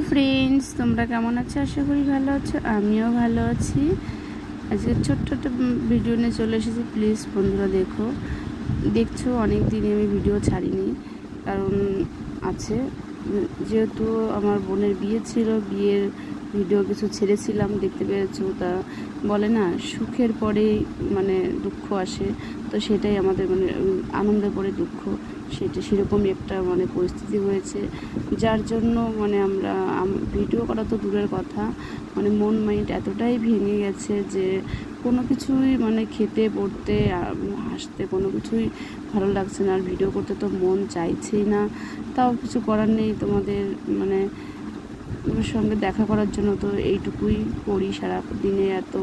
Friends, তোমরা কেমন আছো? আশা করি ভালো আছো। আমিও ভালো আছি। আজকে ছোট্ট একটা ভিডিও নিয়ে চলে এসেছি। প্লিজ বন্ধুরা দেখছো অনেক দিনে আমি ভিডিও ছাড়িনি, কারণ আছে যেহেতু আমার বোনের বিয়ে ছিল, বিয়ের ভিডিও কিছু ছেড়েছিলাম, দেখতে পেরেছো। তা বলে না, সুখের পরে মানে দুঃখ আসে, তো সেটাই আমাদের মানে আনন্দের পরে দুঃখ, সেরকমই একটা মানে পরিস্থিতি হয়েছে, যার জন্য মানে আমরা ভিডিও করা তো দূরের কথা, মানে মন মাইন্ড এতটাই ভেঙে গেছে যে কোনো কিছুই মানে খেতে পড়তে হাসতে কোনো কিছুই ভালো লাগছে না, আর ভিডিও করতে তো মন চাইছেই না। তাও কিছু করার নেই, তোমাদের মানে তোমার সঙ্গে দেখা করার জন্য তো এইটুকুই করি। সারা দিনে এত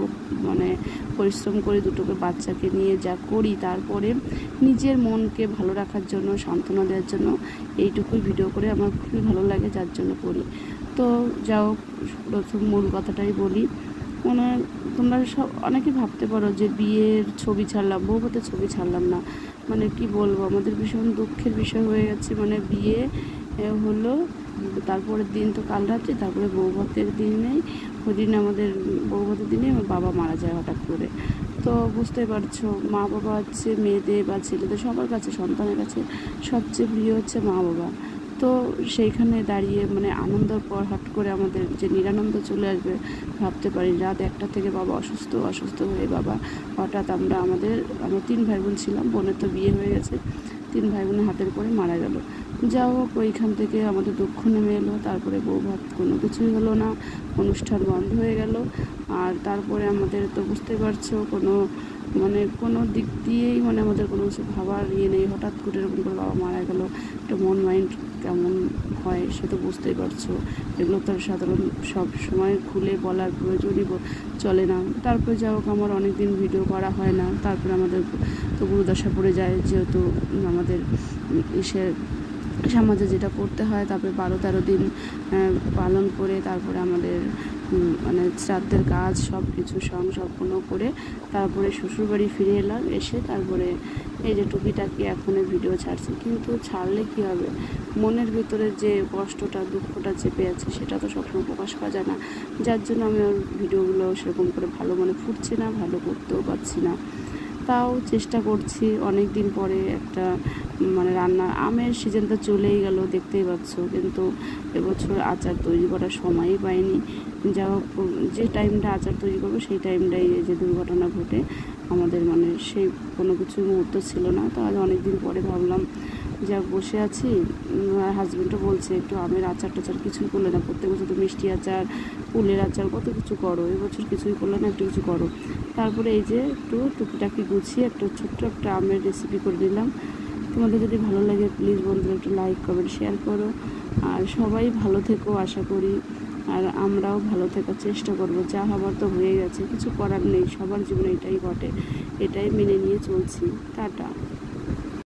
মানে পরিশ্রম করি, দুটোকে বাচ্চাকে নিয়ে যা করি, তারপরে নিজের মনকে ভালো রাখার জন্য, সান্ত্বনা দেওয়ার জন্য এইটুকুই ভিডিও করে আমার খুবই ভালো লাগে, যার জন্য করি। তো যাও, প্রথম মূল কথাটাই বলি। মানে তোমরা সব অনেকে ভাবতে পারো যে বিয়ের ছবি ছাড়লাম, বউভাতের ছবি ছাড়লাম না, মানে কি বলবো, আমাদের ভীষণ দুঃখের বিষয় হয়ে গেছে। মানে বিয়ে হলো, তারপরের দিন তো কাল রাত্রি, তারপরে বউভাতের দিনেই, ওই দিন আমাদের বউভাতের দিনে আমার বাবা মারা যায় হঠাৎ করে। তো বুঝতেই পারছো, মা বাবা হচ্ছে মেয়েদের বা ছেলেদের সবার কাছে, সন্তানের কাছে সবচেয়ে প্রিয় হচ্ছে মা বাবা। তো সেইখানে দাঁড়িয়ে মানে আনন্দর পর হট করে আমাদের যে নিরানন্দ চলে আসবে ভাবতে পারি। রাত 1টা থেকে বাবা অসুস্থ হয়ে বাবা হঠাৎ আমরা 3 ভাই বোন ছিলাম, বোনের তো বিয়ে হয়ে গেছে, 3 ভাই বোনের হাতের পরে মারা গেল। যা হোক, ওইখান থেকে আমাদের দুঃখ নেমে এলো। তারপরে বউভাত কোনো কিছুই হলো না, অনুষ্ঠান বন্ধ হয়ে গেল। আর তারপরে আমাদের তো বুঝতে পারছো, কোনো দিক দিয়েই মানে আমাদের কোনো কিছু ভাবার নেই। হঠাৎ করে এরকম করে বাবা মারা গেল, একটা মন মাইন্ড কেমন হয় সে তো বুঝতেই পারছো। এগুলো তো সাধারণ সব সময় খুলে বলার প্রয়োজনই চলে না। তারপরে যা হোক, আমার অনেক দিন ভিডিও করা হয় না। তারপরে আমাদের তো গুরুদশা পড়ে যায়, যেহেতু আমাদের সমাজে যেটা করতে হয়। তারপরে 12-13 দিন পালন করে তারপরে আমাদের মানে শ্রাদ্ধের কাজ সব কিছু সম্পূর্ণ করে তারপরে শ্বশুরবাড়ি ফিরে এলাম। এসে তারপরে এই যে টুকিটাকি এখন ভিডিও ছাড়ছি, কিন্তু ছাড়লে কী হবে, মনের ভিতরে যে কষ্টটা দুঃখটা চেপে আছে সেটা তো সবসময় প্রকাশ করা যায় না, যার জন্য আমি ওর ভিডিওগুলো সেরকম করে ভালো মানে ফুটছে না, ভালো করতেও পারছি না। তাও চেষ্টা করছি। অনেক দিন পরে একটা মানে রান্নার আমের সিজন তো চলেই গেল, দেখতেই পাচ্ছ, কিন্তু এবছর আচার তৈরি করার সময়ই পাইনি। যা হোক, যে টাইমটা আচার তৈরি করবো সেই টাইমটাই যে দুর্ঘটনা ঘটে আমাদের, মানে সেই কোনো কিছুই মুহূর্ত ছিল না। তো আজ অনেক দিন পরে ভাবলাম যা বসে আছি, আর হাজব্যান্ডও বলছে একটু আমের আচার টাচার কিছুই করলে না, প্রত্যেক বছর তো মিষ্টি আচার, ফুলের আচার কত কিছু করো, এবছর কিছুই করলে না, একটু কিছু করো। তারপরে এই যে একটু টুকিটাকি গুছিয়ে একটা ছোট্ট একটা আমের রেসিপি করে দিলাম। তোমাদের যদি ভালো লাগে প্লিজ বন্ধুরা একটু লাইক কমেন্ট শেয়ার করো, আর সবাই ভালো থেকো আশা করি, আর আমরাও ভালো থাকার চেষ্টা করব। যা হবার তো হয়ে গেছে, কিছু করার নেই, সবার জীবনে এটাই ঘটে, এটাই মেনে নিয়ে চলছি। টাটা।